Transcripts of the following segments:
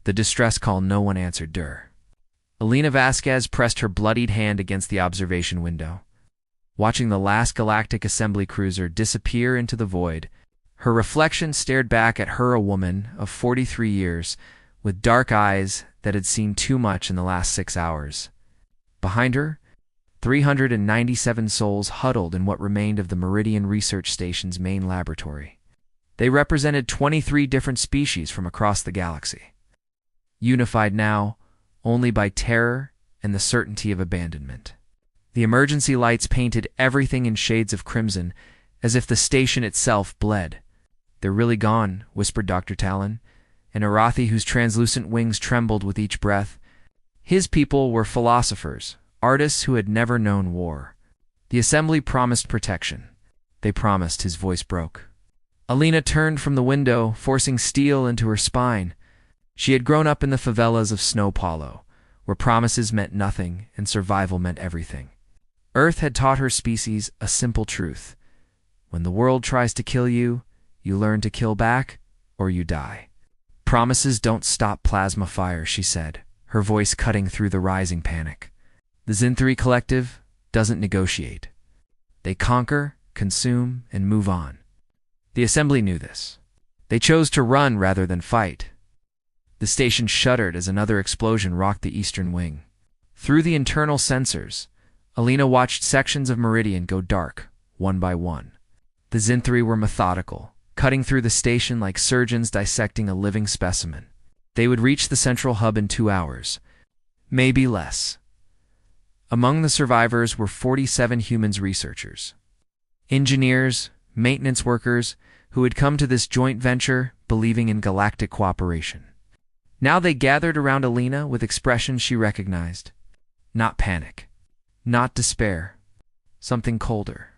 The distress call no one answered. Alina Vasquez pressed her bloodied hand against the observation window. Watching the last galactic assembly cruiser disappear into the void, her reflection stared back at her, a woman of 43 years, with dark eyes that had seen too much in the last 6 hours. Behind her, 397 souls huddled in what remained of the Meridian Research Station's main laboratory. They represented 23 different species from across the galaxy, unified now only by terror and the certainty of abandonment. The emergency lights painted everything in shades of crimson, as if the station itself bled. "They're really gone," whispered Dr. Talon, an Arathi whose translucent wings trembled with each breath. His people were philosophers, artists who had never known war. The assembly promised protection. They promised. His voice broke. Alina turned from the window, forcing steel into her spine. She had grown up in the favelas of Snow Paulo, where promises meant nothing and survival meant everything. Earth had taught her species a simple truth. When the world tries to kill you, you learn to kill back, or you die. "Promises don't stop plasma fire," she said, her voice cutting through the rising panic. "The Zinthri Collective doesn't negotiate. They conquer, consume, and move on." The assembly knew this. They chose to run rather than fight. The station shuddered as another explosion rocked the eastern wing. Through the internal sensors, Alina watched sections of Meridian go dark, one by one. The Zinthri were methodical, cutting through the station like surgeons dissecting a living specimen. They would reach the central hub in 2 hours, maybe less. Among the survivors were 47 humans researchers, engineers, maintenance workers who had come to this joint venture believing in galactic cooperation. Now they gathered around Alina with expressions she recognized. Not panic, not despair, something colder.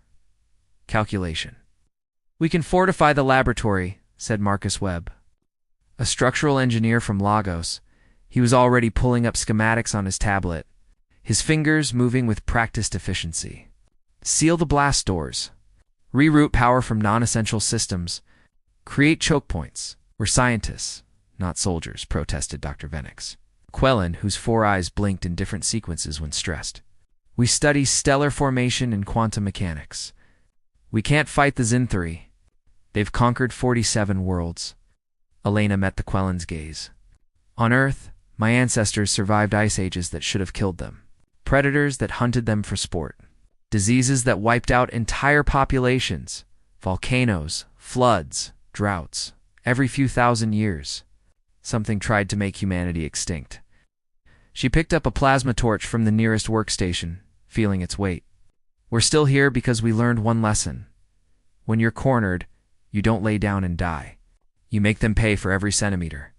Calculation. "We can fortify the laboratory," said Marcus Webb, a structural engineer from Lagos. He was already pulling up schematics on his tablet, his fingers moving with practiced efficiency. "Seal the blast doors. Reroute power from non-essential systems. Create choke points. We're scientists, not soldiers," protested Dr. Venix, Quellen, whose 4 eyes blinked in different sequences when stressed. "We study stellar formation and quantum mechanics. We can't fight the Zinthri. They've conquered 47 worlds." Elena met the Quellen's gaze. "On Earth, my ancestors survived ice ages that should have killed them. Predators that hunted them for sport. Diseases that wiped out entire populations. Volcanoes, floods, droughts. Every few thousand years, something tried to make humanity extinct." She picked up a plasma torch from the nearest workstation, feeling its weight. "We're still here because we learned one lesson. When you're cornered, you don't lay down and die. You make them pay for every centimeter."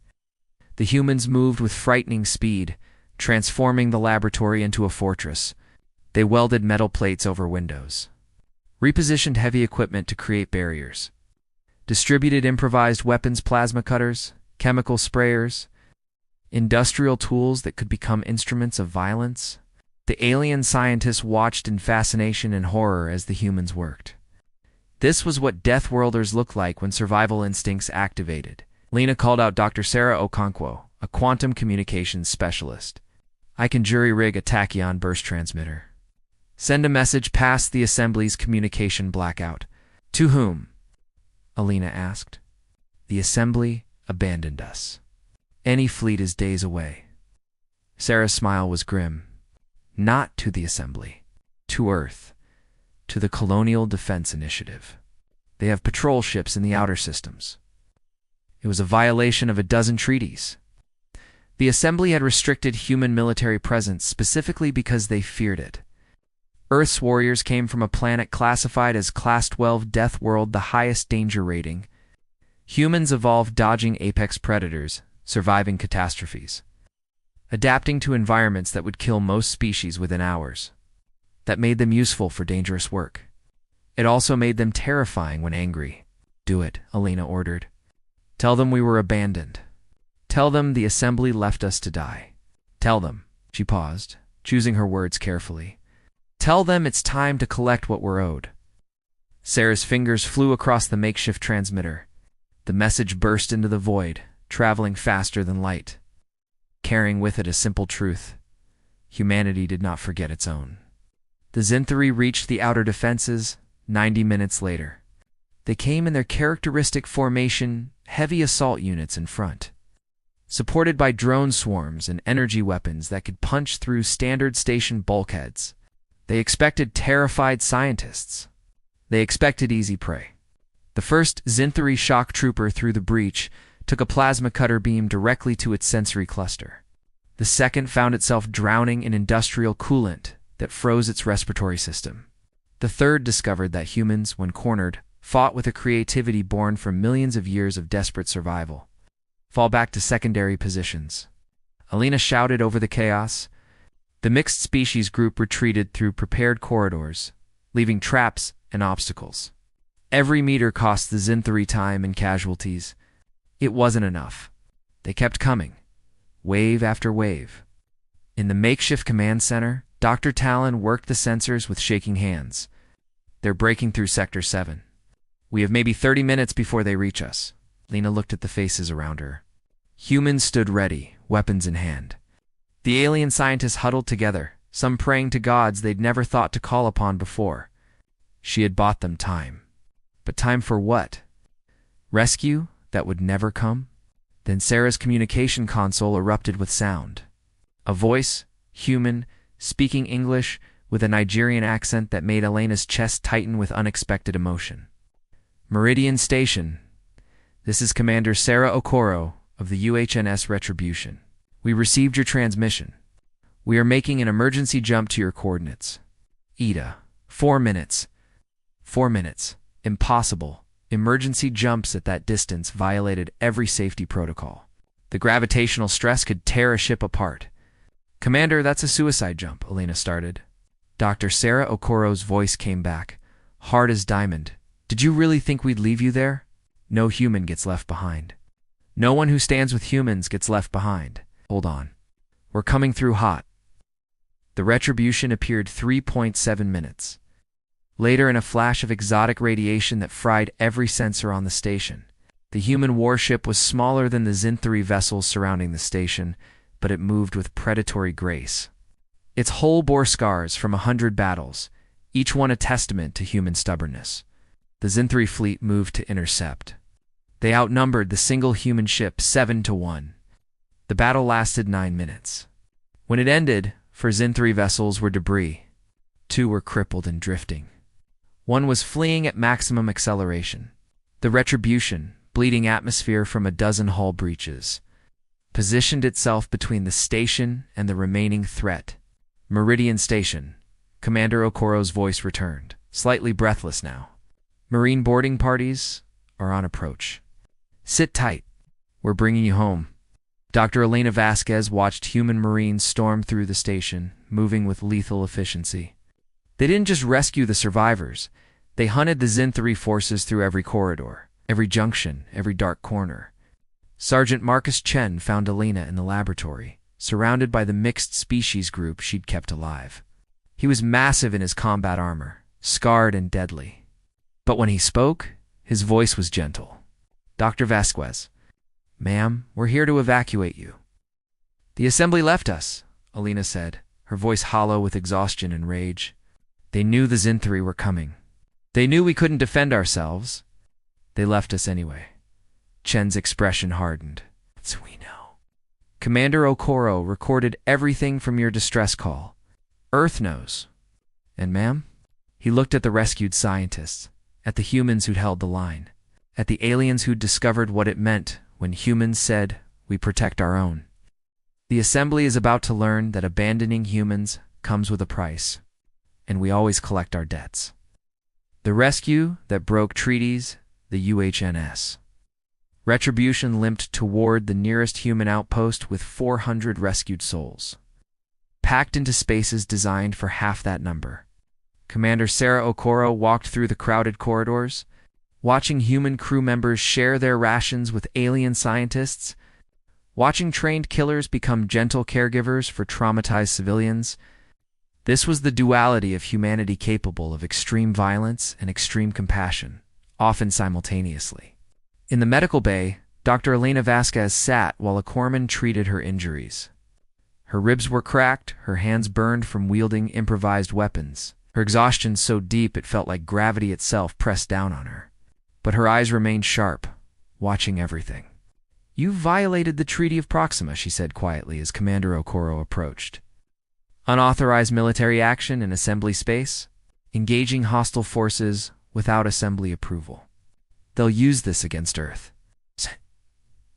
The humans moved with frightening speed, transforming the laboratory into a fortress. They welded metal plates over windows, repositioned heavy equipment to create barriers, distributed improvised weapons, plasma cutters, chemical sprayers, industrial tools that could become instruments of violence. The alien scientists watched in fascination and horror as the humans worked. This was what Deathworlders looked like when survival instincts activated. Lena called out Dr. Sarah Okonkwo, a quantum communications specialist. "I can jury-rig a tachyon burst transmitter. Send a message past the assembly's communication blackout." "To whom?" Alina asked. "The assembly abandoned us. Any fleet is days away." Sarah's smile was grim. "Not to the assembly. To Earth. To the Colonial Defense Initiative. They have patrol ships in the outer systems. It was a violation of a dozen treaties. The assembly had restricted human military presence specifically because they feared it. Earth's warriors came from a planet classified as Class 12 Death World, the highest danger rating. Humans evolved dodging apex predators, surviving catastrophes, adapting to environments that would kill most species within hours. That made them useful for dangerous work. It also made them terrifying when angry. "Do it," Alina ordered. "Tell them we were abandoned. Tell them the assembly left us to die. Tell them," she paused, choosing her words carefully. "Tell them it's time to collect what we're owed." Sarah's fingers flew across the makeshift transmitter. The message burst into the void, traveling faster than light. carrying with it a simple truth. Humanity did not forget its own. The Zinthri reached the outer defenses 90 minutes later. They came in their characteristic formation, heavy assault units in front, supported by drone swarms and energy weapons that could punch through standard station bulkheads. They expected terrified scientists. They expected easy prey. The first Zinthri shock trooper through the breach took a plasma cutter beam directly to its sensory cluster. The second found itself drowning in industrial coolant that froze its respiratory system. The third discovered that humans, when cornered, fought with a creativity born from millions of years of desperate survival. Fall back to secondary positions. Alina shouted over the chaos. The mixed species group retreated through prepared corridors, leaving traps and obstacles. Every meter cost the Zinthri time and casualties. It wasn't enough. They kept coming, wave after wave. In the makeshift command center, Dr. Talon worked the sensors with shaking hands. They're breaking through Sector 7. We have maybe 30 minutes before they reach us. Lena looked at the faces around her. Humans stood ready, weapons in hand. The alien scientists huddled together, some praying to gods they'd never thought to call upon before. She had bought them time. But time for what? Rescue that would never come? Then Sarah's communication console erupted with sound. A voice, human, speaking English, with a Nigerian accent that made Elena's chest tighten with unexpected emotion. Meridian Station. This is Commander Sarah Okoro of the UHNS Retribution. We received your transmission. We are making an emergency jump to your coordinates. Ida. 4 minutes. 4 minutes. Impossible. Emergency jumps at that distance violated every safety protocol. The gravitational stress could tear a ship apart. Commander, that's a suicide jump, Elena started. Dr. Sarah Okoro's voice came back, hard as diamond. Did you really think we'd leave you there? No human gets left behind. No one who stands with humans gets left behind. Hold on. We're coming through hot. The Retribution appeared 3.7 minutes. Later, in a flash of exotic radiation that fried every sensor on the station. The human warship was smaller than the Zinthri vessels surrounding the station, but it moved with predatory grace. Its hull bore scars from 100 battles, each one a testament to human stubbornness. The Zinthri fleet moved to intercept. They outnumbered the single human ship 7-1. The battle lasted 9 minutes. When it ended, 4 Zinthri vessels were debris. 2 were crippled and drifting. 1 was fleeing at maximum acceleration. The Retribution, bleeding atmosphere from a dozen hull breaches, positioned itself between the station and the remaining threat. Meridian Station. Commander Okoro's voice returned, slightly breathless now. Marine boarding parties are on approach. Sit tight. We're bringing you home. Dr. Elena Vasquez watched human Marines storm through the station, moving with lethal efficiency. They didn't just rescue the survivors. They hunted the Zinthri forces through every corridor, every junction, every dark corner. Sergeant Marcus Chen found Elena in the laboratory, surrounded by the mixed species group she'd kept alive. He was massive in his combat armor, scarred and deadly. But when he spoke, his voice was gentle. Dr. Vasquez, ma'am, we're here to evacuate you. The assembly left us, Elena said, her voice hollow with exhaustion and rage. They knew the Zinthri were coming. They knew we couldn't defend ourselves. They left us anyway. Chen's expression hardened. So we know. Commander Okoro recorded everything from your distress call. Earth knows. And ma'am? He looked at the rescued scientists, at the humans who'd held the line, at the aliens who'd discovered what it meant when humans said, we protect our own. The assembly is about to learn that abandoning humans comes with a price, and we always collect our debts. The rescue that broke treaties, the UHNS. Retribution limped toward the nearest human outpost with 400 rescued souls, packed into spaces designed for half that number. Commander Sarah Okoro walked through the crowded corridors, watching human crew members share their rations with alien scientists, watching trained killers become gentle caregivers for traumatized civilians. This was the duality of humanity capable of extreme violence and extreme compassion, often simultaneously. In the medical bay, Dr. Elena Vasquez sat while a corpsman treated her injuries. Her ribs were cracked, her hands burned from wielding improvised weapons, her exhaustion so deep it felt like gravity itself pressed down on her. But her eyes remained sharp, watching everything. "You violated the Treaty of Proxima," she said quietly as Commander Okoro approached. "Unauthorized military action in assembly space, engaging hostile forces without assembly approval. They'll use this against Earth."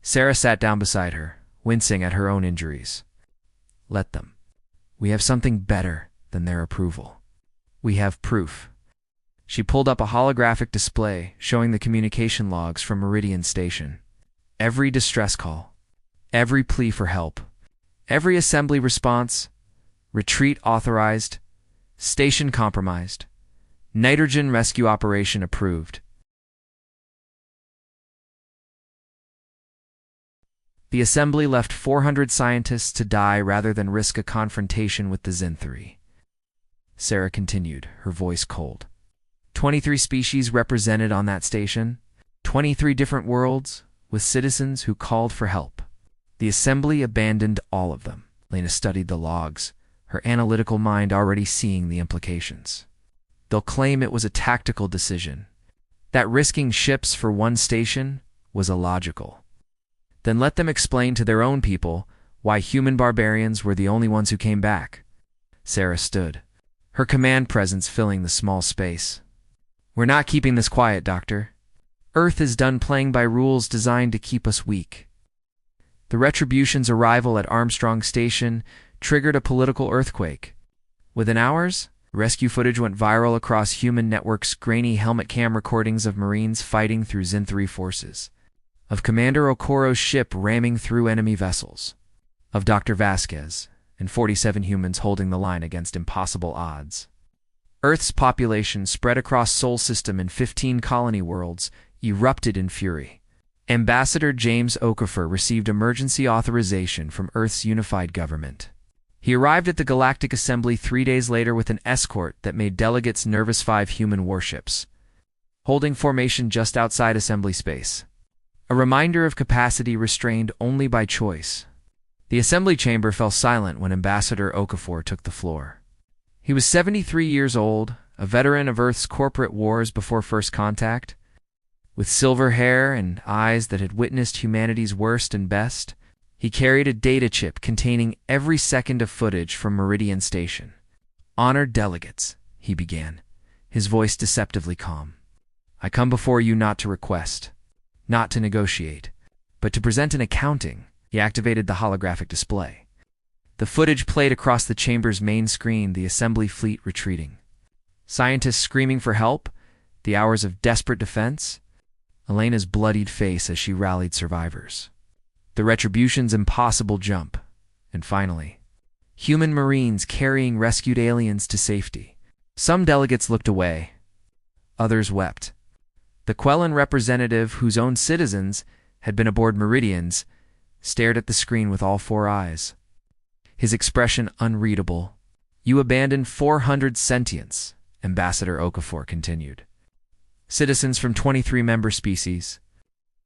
Sarah sat down beside her, wincing at her own injuries. "Let them. We have something better than their approval. We have proof." She pulled up a holographic display showing the communication logs from Meridian Station. Every distress call, every plea for help, every assembly response, retreat authorized, station compromised, nitrogen rescue operation approved. The assembly left 400 scientists to die rather than risk a confrontation with the Zinthri. Sarah continued, her voice cold. 23 species represented on that station, 23 different worlds, with citizens who called for help. The assembly abandoned all of them. Lena studied the logs, her analytical mind already seeing the implications. They'll claim it was a tactical decision, that risking ships for one station was illogical. Then let them explain to their own people why human barbarians were the only ones who came back. Sarah stood, her command presence filling the small space. "We're not keeping this quiet, Doctor. Earth is done playing by rules designed to keep us weak." The Retribution's arrival at Armstrong Station triggered a political earthquake. Within hours, rescue footage went viral across Human Network's grainy helmet cam recordings of Marines fighting through Zinthri forces, of Commander Okoro's ship ramming through enemy vessels, of Dr. Vasquez and 47 humans holding the line against impossible odds. Earth's population, spread across Sol System in 15 colony worlds, erupted in fury. Ambassador James Okafor received emergency authorization from Earth's unified government. He arrived at the Galactic Assembly 3 days later with an escort that made delegates nervous. 5 human warships, holding formation just outside assembly space. A reminder of capacity restrained only by choice. The assembly chamber fell silent when Ambassador Okafor took the floor. He was 73 years old, a veteran of Earth's corporate wars before first contact. With silver hair and eyes that had witnessed humanity's worst and best, he carried a data chip containing every second of footage from Meridian Station. "Honored delegates," he began, his voice deceptively calm. "I come before you not to request, not to negotiate, but to present an accounting." He activated the holographic display. The footage played across the chamber's main screen, the assembly fleet retreating. Scientists screaming for help, the hours of desperate defense, Elena's bloodied face as she rallied survivors, the Retribution's impossible jump, and finally, human Marines carrying rescued aliens to safety. Some delegates looked away. Others wept. The Quellan representative, whose own citizens had been aboard Meridians, stared at the screen with all 4 eyes. His expression unreadable. "You abandoned 400 sentients," Ambassador Okafor continued. "Citizens from 23 member species.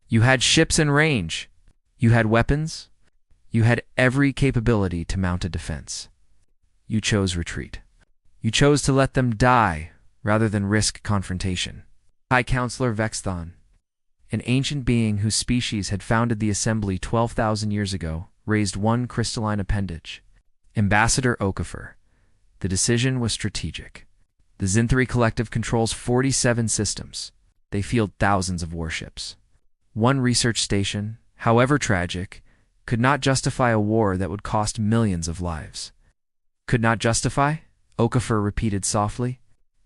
You had ships in range. You had weapons. You had every capability to mount a defense. You chose retreat. You chose to let them die rather than risk confrontation." High Counselor Vexthon, an ancient being whose species had founded the Assembly 12,000 years ago, raised one crystalline appendage. "Ambassador Okafor, the decision was strategic. The Zinthri Collective controls 47 systems. They field thousands of warships. One research station, however tragic, could not justify a war that would cost millions of lives." "Could not justify?" Okafor repeated softly.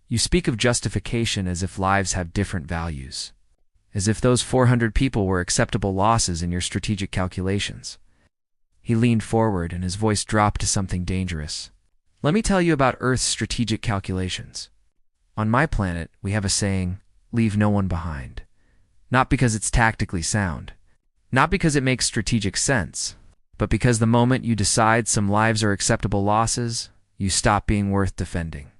"You speak of justification as if lives have different values, as if those 400 people were acceptable losses in your strategic calculations." He leaned forward and his voice dropped to something dangerous. "Let me tell you about Earth's strategic calculations. On my planet, we have a saying, 'Leave no one behind.' Not because it's tactically sound, not because it makes strategic sense, but because the moment you decide some lives are acceptable losses, you stop being worth defending."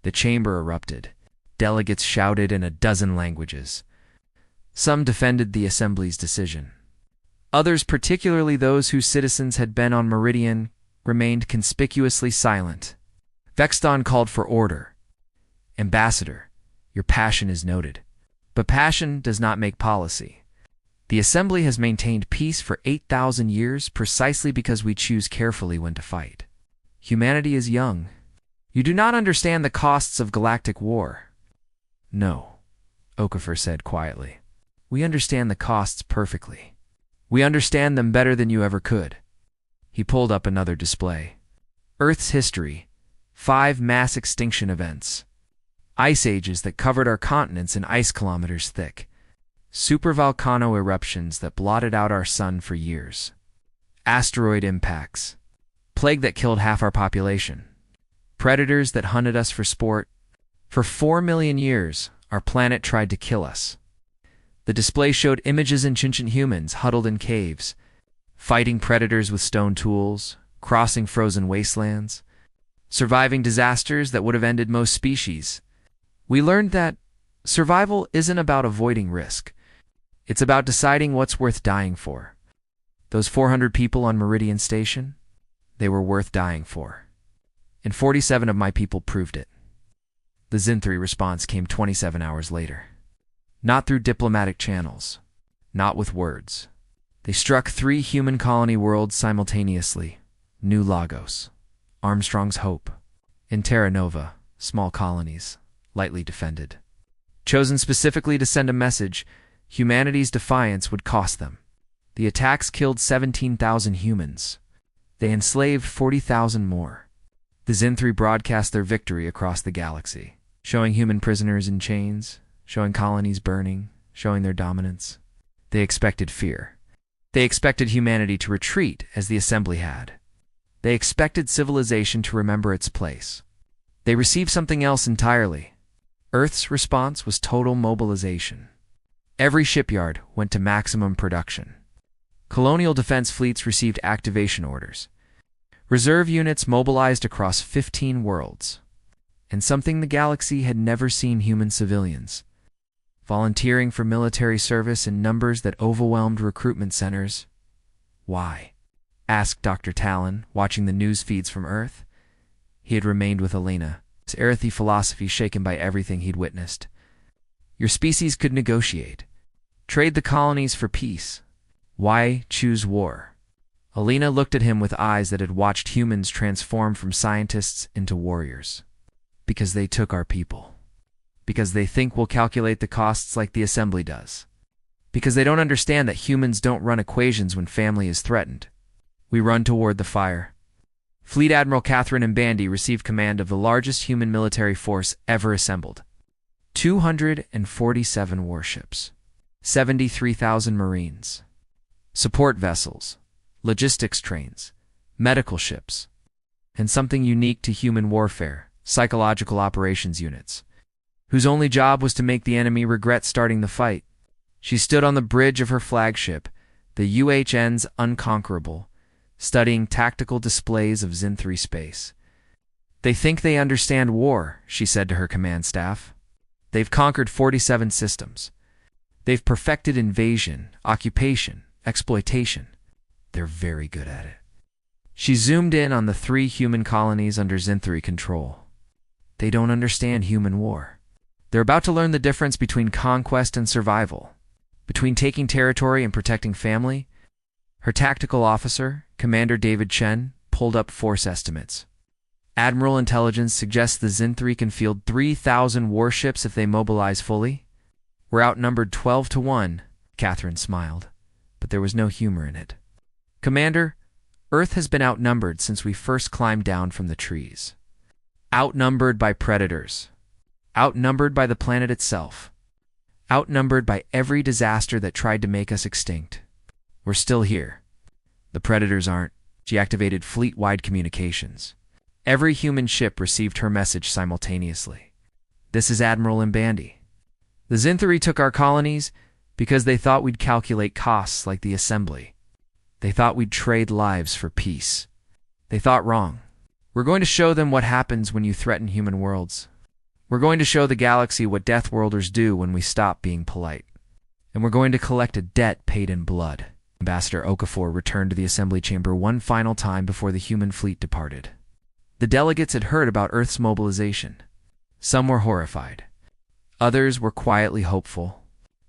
The chamber erupted. Delegates shouted in a dozen languages. Some defended the Assembly's decision. Others, particularly those whose citizens had been on Meridian, remained conspicuously silent. Vexton called for order. "Ambassador, your passion is noted. But passion does not make policy. The Assembly has maintained peace for 8,000 years precisely because we choose carefully when to fight. Humanity is young. You do not understand the costs of galactic war." "No," Okafor said quietly. "We understand the costs perfectly. We understand them better than you ever could." He pulled up another display. Earth's history. 5 mass extinction events. Ice ages that covered our continents in ice kilometers thick. Supervolcano eruptions that blotted out our sun for years. Asteroid impacts. Plague that killed half our population. Predators that hunted us for sport. For 4 million years, our planet tried to kill us. The display showed images of ancient humans huddled in caves, fighting predators with stone tools, crossing frozen wastelands, surviving disasters that would have ended most species. We learned that survival isn't about avoiding risk. It's about deciding what's worth dying for. Those 400 people on Meridian Station, they were worth dying for. And 47 of my people proved it. The Zinthri response came 27 hours later. Not through diplomatic channels. Not with words. They struck 3 human colony worlds simultaneously. New Lagos, Armstrong's Hope, and Terra Nova, small colonies, lightly defended. Chosen specifically to send a message, humanity's defiance would cost them. The attacks killed 17,000 humans. They enslaved 40,000 more. The Zinthri broadcast their victory across the galaxy, showing human prisoners in chains, showing colonies burning, showing their dominance. They expected fear. They expected humanity to retreat as the Assembly had. They expected civilization to remember its place. They received something else entirely. Earth's response was total mobilization. Every shipyard went to maximum production. Colonial defense fleets received activation orders. Reserve units mobilized across 15 worlds. And something the galaxy had never seen: human civilians volunteering for military service in numbers that overwhelmed recruitment centers. "Why?" asked Dr. Talon, watching the news feeds from Earth. He had remained with Elena, his earthy philosophy shaken by everything he'd witnessed. "Your species could negotiate. Trade the colonies for peace. Why choose war?" Elena looked at him with eyes that had watched humans transform from scientists into warriors. "Because they took our people. Because they think we'll calculate the costs like the Assembly does. Because they don't understand that humans don't run equations when family is threatened. We run toward the fire." Fleet Admiral Catherine Mbandi received command of the largest human military force ever assembled. 247 warships. 73,000 Marines. Support vessels. Logistics trains. Medical ships. And something unique to human warfare: psychological operations units, whose only job was to make the enemy regret starting the fight. She stood on the bridge of her flagship, the UHN's Unconquerable, studying tactical displays of Zinthri space. "They think they understand war," she said to her command staff. "They've conquered 47 systems. They've perfected invasion, occupation, exploitation. They're very good at it." She zoomed in on the 3 human colonies under Zinthri control. They don't understand human war. They're about to learn the difference between conquest and survival, between taking territory and protecting family. Her tactical officer, Commander David Chen, pulled up force estimates. Admiral Intelligence suggests the Zinthri can field 3,000 warships if they mobilize fully. "We're outnumbered 12 to 1, Catherine smiled, but there was no humor in it. "Commander, Earth has been outnumbered since we first climbed down from the trees. Outnumbered by predators. Outnumbered by the planet itself. Outnumbered by every disaster that tried to make us extinct. We're still here. The predators aren't." She activated fleet-wide communications. Every human ship received her message simultaneously. "This is Admiral Mbandi. The Zinthri took our colonies because they thought we'd calculate costs like the Assembly. They thought we'd trade lives for peace. They thought wrong. We're going to show them what happens when you threaten human worlds. We're going to show the galaxy what Deathworlders do when we stop being polite. And we're going to collect a debt paid in blood." Ambassador Okafor returned to the assembly chamber one final time before the human fleet departed. The delegates had heard about Earth's mobilization. Some were horrified. Others were quietly hopeful.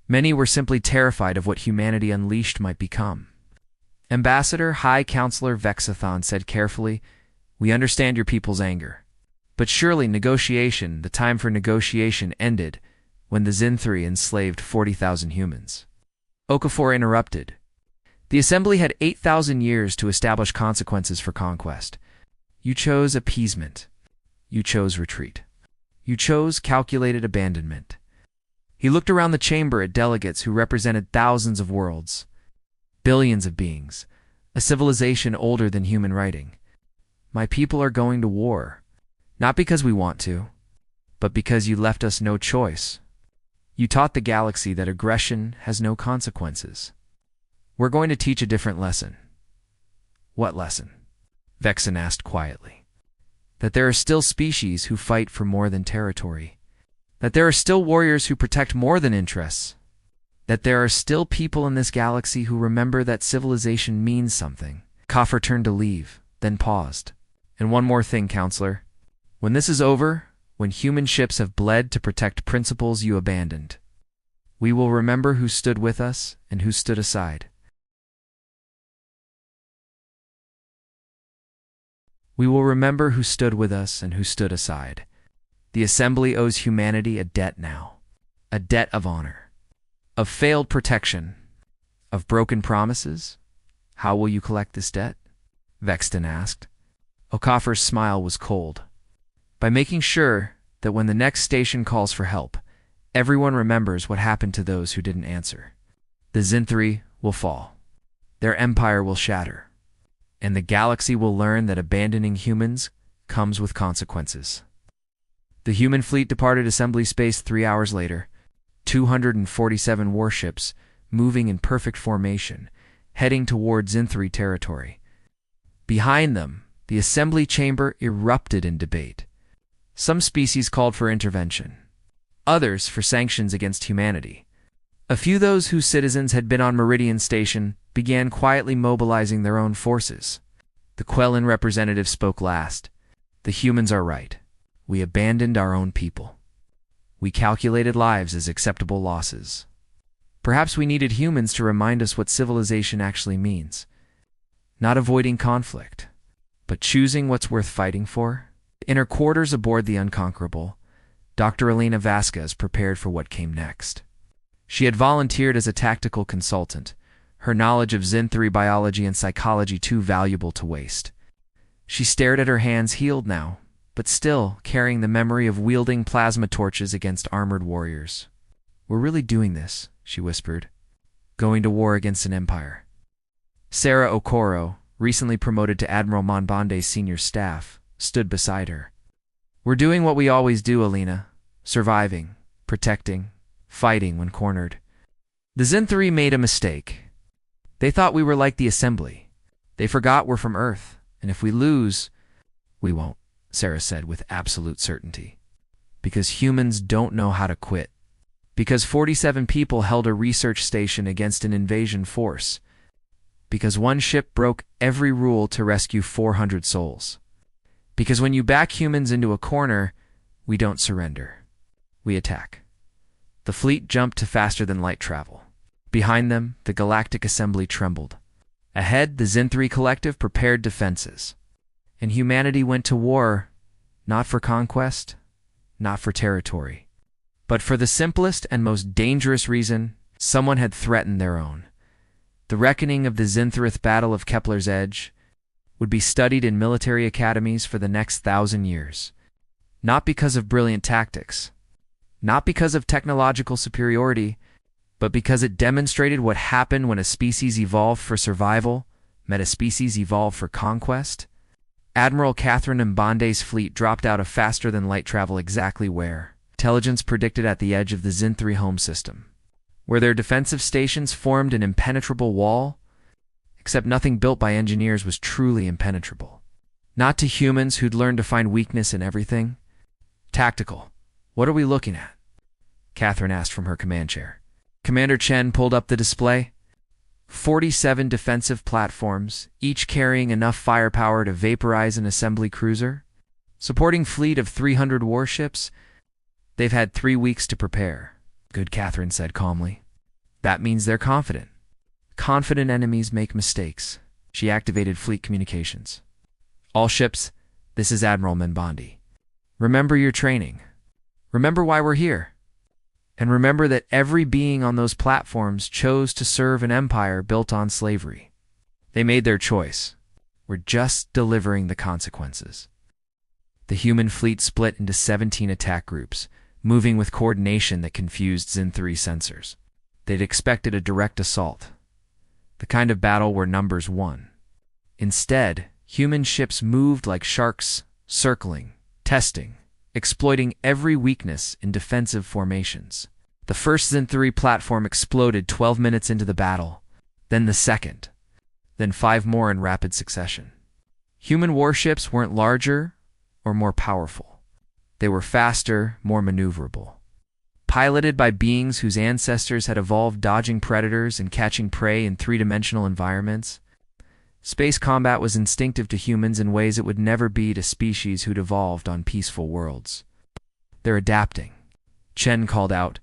Many were simply terrified of what humanity unleashed might become. Ambassador High Counselor Vexathon said carefully, "We understand your people's anger. But surely the time for negotiation ended when the Zinthri enslaved 40,000 humans." Okafor interrupted. "The assembly had 8,000 years to establish consequences for conquest. You chose appeasement. You chose retreat. You chose calculated abandonment." He looked around the chamber at delegates who represented thousands of worlds, billions of beings, a civilization older than human writing. "My people are going to war, not because we want to, but because you left us no choice. You taught the galaxy that aggression has no consequences. We're going to teach a different lesson." "What lesson?" Vexen asked quietly. "That there are still species who fight for more than territory. That there are still warriors who protect more than interests. That there are still people in this galaxy who remember that civilization means something." Kafir turned to leave, then paused. "And one more thing, Counselor. When this is over, when human ships have bled to protect principles you abandoned, we will remember who stood with us and who stood aside. We will remember who stood with us and who stood aside. The Assembly owes humanity a debt now, a debt of honor, of failed protection, of broken promises. How will you collect this debt?" Vexton asked. Okafor's smile was cold. "By making sure that when the next station calls for help, everyone remembers what happened to those who didn't answer. The Zinthri will fall. Their empire will shatter. And the galaxy will learn that abandoning humans comes with consequences." The human fleet departed assembly space 3 hours later, 247 warships moving in perfect formation, heading toward Zinthri territory. Behind them, the assembly chamber erupted in debate. Some species called for intervention, others for sanctions against humanity. A few those whose citizens had been on Meridian Station began quietly mobilizing their own forces. The Quellan representative spoke last. "The humans are right. We abandoned our own people. We calculated lives as acceptable losses. Perhaps we needed humans to remind us what civilization actually means. Not avoiding conflict, but choosing what's worth fighting for." In her quarters aboard the Unconquerable, Dr. Elena Vasquez prepared for what came next. She had volunteered as a tactical consultant, her knowledge of Zinthri biology and psychology too valuable to waste. She stared at her hands, healed now, but still carrying the memory of wielding plasma torches against armored warriors. "We're really doing this," she whispered. "Going to war against an empire." Sarah Okoro, recently promoted to Admiral Monbande's senior staff, stood beside her. "We're doing what we always do, Alina. Surviving, protecting, fighting when cornered. The Zinthri made a mistake. They thought we were like the Assembly. They forgot we're from Earth, and if we lose, we won't," Sarah said with absolute certainty. "Because humans don't know how to quit. Because 47 people held a research station against an invasion force. Because one ship broke every rule to rescue 400 souls. Because when you back humans into a corner, we don't surrender. We attack." The fleet jumped to faster-than-light travel. Behind them, the Galactic Assembly trembled. Ahead, the Zinthri Collective prepared defenses. And humanity went to war, not for conquest, not for territory, but for the simplest and most dangerous reason: someone had threatened their own. The reckoning of the Zinthrith Battle of Kepler's Edge would be studied in military academies for the next 1,000 years. Not because of brilliant tactics, not because of technological superiority, but because it demonstrated what happened when a species evolved for survival, met a species evolved for conquest. Admiral Catherine Mbande's fleet dropped out of faster-than-light travel exactly where? Intelligence predicted at the edge of the Zinthri home system, where their defensive stations formed an impenetrable wall, except nothing built by engineers was truly impenetrable. Not to humans who'd learned to find weakness in everything. "Tactical. What are we looking at?" Catherine asked from her command chair. Commander Chen pulled up the display. 47 defensive platforms, each carrying enough firepower to vaporize an assembly cruiser. Supporting fleet of 300 warships. They've had 3 weeks to prepare, Good Catherine said calmly. That means they're confident. Confident enemies make mistakes. She activated fleet communications. All ships, this is Admiral Menbandi. Remember your training. Remember why we're here. And remember that every being on those platforms chose to serve an empire built on slavery. They made their choice. We're just delivering the consequences. The human fleet split into 17 attack groups, moving with coordination that confused Zin-3 sensors. They'd expected a direct assault, the kind of battle where numbers won. Instead, human ships moved like sharks, circling, testing, exploiting every weakness in defensive formations. The first Zin-3 platform exploded 12 minutes into the battle, then the second, then 5 more in rapid succession. Human warships weren't larger or more powerful. They were faster, more maneuverable. Piloted by beings whose ancestors had evolved dodging predators and catching prey in 3-dimensional environments, space combat was instinctive to humans in ways it would never be to species who'd evolved on peaceful worlds. They're adapting, Chen called out.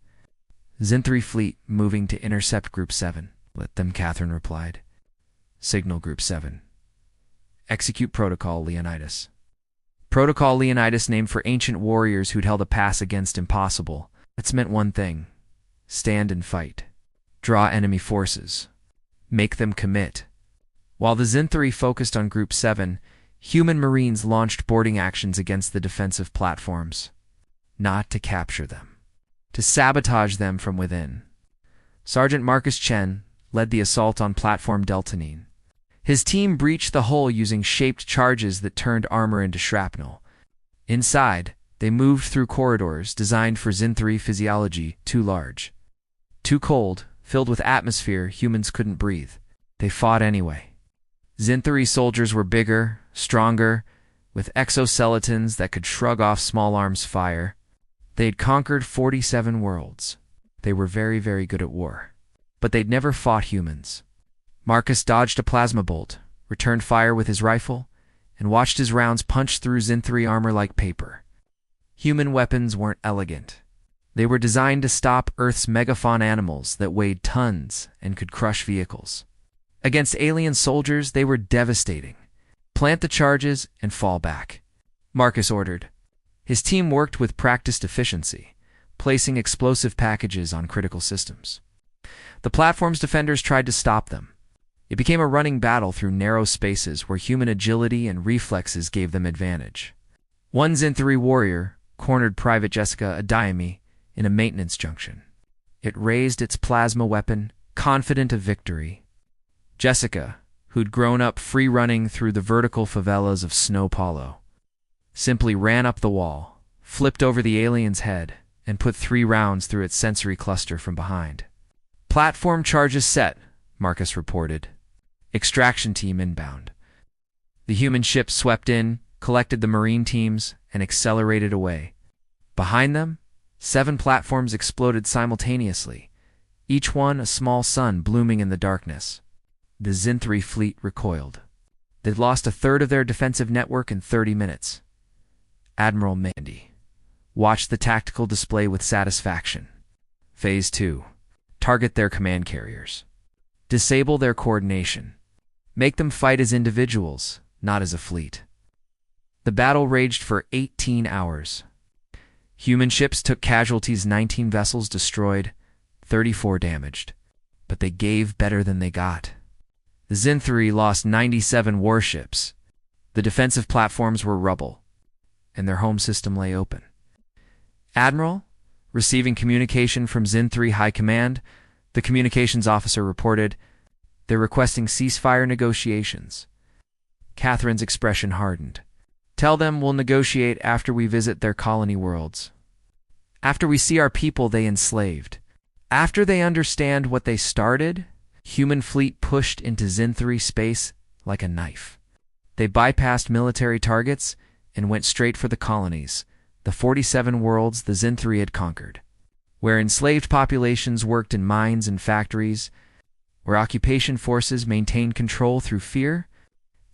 Zin-3 fleet moving to intercept Group 7. Let them, Catherine replied. Signal Group 7. Execute Protocol Leonidas. Protocol Leonidas, named for ancient warriors who'd held a pass against impossible. It's meant one thing. Stand and fight. Draw enemy forces. Make them commit. While the Zin-3 focused on Group 7, human Marines launched boarding actions against the defensive platforms. Not to capture them. To sabotage them from within. Sergeant Marcus Chen led the assault on Platform Deltanine. His team breached the hull using shaped charges that turned armor into shrapnel. Inside, they moved through corridors designed for Zin-3 physiology, too large. Too cold, filled with atmosphere humans couldn't breathe. They fought anyway. Zin-3 soldiers were bigger, stronger, with exoskeletons that could shrug off small arms fire. They'd conquered 47 worlds. They were very, very good at war. But they'd never fought humans. Marcus dodged a plasma bolt, returned fire with his rifle, and watched his rounds punch through Zin-3 armor like paper. Human weapons weren't elegant. They were designed to stop Earth's megafauna animals that weighed tons and could crush vehicles. Against alien soldiers, they were devastating. Plant the charges and fall back, Marcus ordered. His team worked with practiced efficiency, placing explosive packages on critical systems. The platform's defenders tried to stop them. It became a running battle through narrow spaces where human agility and reflexes gave them advantage. One Zin-3 warrior cornered Private Jessica Adayami in a maintenance junction. It raised its plasma weapon, confident of victory. Jessica, who'd grown up free-running through the vertical favelas of Snow Paulo, simply ran up the wall, flipped over the alien's head, and put 3 rounds through its sensory cluster from behind. Platform charges set, Marcus reported. Extraction team inbound. The human ship swept in, collected the Marine teams, and accelerated away. Behind them, 7 platforms exploded simultaneously, each one a small sun blooming in the darkness. The Zin-3 fleet recoiled. They'd lost a third of their defensive network in 30 minutes. Admiral Mandy watched the tactical display with satisfaction. Phase 2. Target their command carriers. Disable their coordination. Make them fight as individuals, not as a fleet. The battle raged for 18 hours. Human ships took casualties, 19 vessels destroyed, 34 damaged. But they gave better than they got. The Zin-3 lost 97 warships. The defensive platforms were rubble, and their home system lay open. Admiral, receiving communication from Zin-3 High Command, the communications officer reported, they're requesting ceasefire negotiations. Catherine's expression hardened. Tell them we'll negotiate after we visit their colony worlds. After we see our people they enslaved. After they understand what they started, human fleet pushed into Zin-3 space like a knife. They bypassed military targets and went straight for the colonies, the 47 worlds the Zin-3 had conquered. Where enslaved populations worked in mines and factories, where occupation forces maintained control through fear.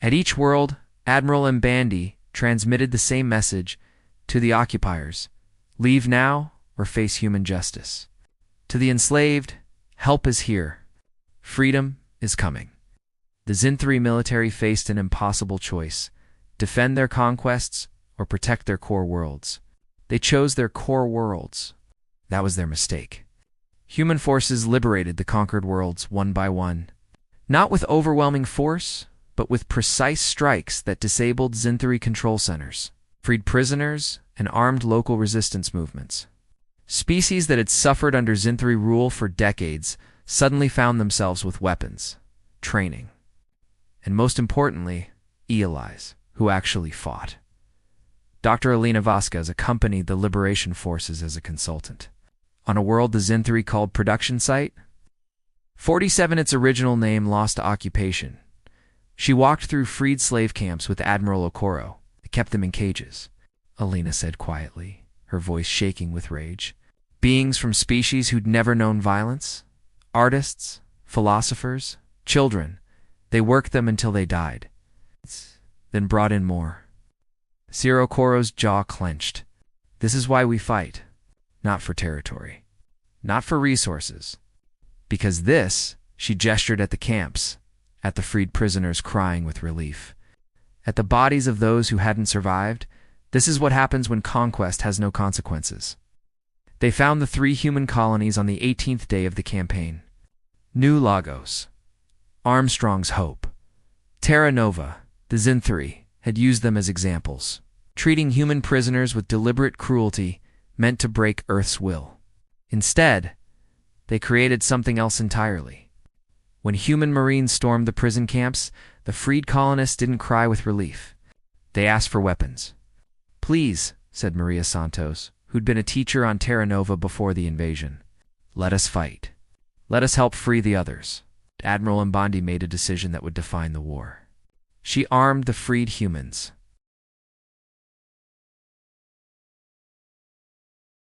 At each world, Admiral Mbandi transmitted the same message to the occupiers: leave now or face human justice. To the enslaved, help is here. Freedom is coming. The Zinthri military faced an impossible choice: defend their conquests or protect their core worlds. They chose their core worlds. That was their mistake. Human forces liberated the conquered worlds one by one, not with overwhelming force, but with precise strikes that disabled Zinthri control centers, freed prisoners, and armed local resistance movements. Species that had suffered under Zinthri rule for decades suddenly found themselves with weapons, training, and most importantly, allies who actually fought. Dr. Alina Vasquez accompanied the liberation forces as a consultant. On a world the Zinthri called Production Site, 47, its original name, lost to occupation. She walked through freed slave camps with Admiral Okoro. They kept them in cages, Alina said quietly, her voice shaking with rage. Beings from species who'd never known violence, artists, philosophers, children. They worked them until they died, then brought in more. Sir Okoro's jaw clenched. This is why we fight. Not for territory, not for resources. Because this, she gestured at the camps, at the freed prisoners crying with relief, at the bodies of those who hadn't survived. This is what happens when conquest has no consequences. They found the 3 human colonies on the 18th day of the campaign. New Lagos, Armstrong's Hope, Terra Nova. The Zinthri had used them as examples, treating human prisoners with deliberate cruelty meant to break Earth's will. Instead, they created something else entirely. When human marines stormed the prison camps, the freed colonists didn't cry with relief. They asked for weapons. Please, said Maria Santos, who'd been a teacher on Terra Nova before the invasion. Let us fight. Let us help free the others. Admiral Mbandi made a decision that would define the war. She armed the freed humans.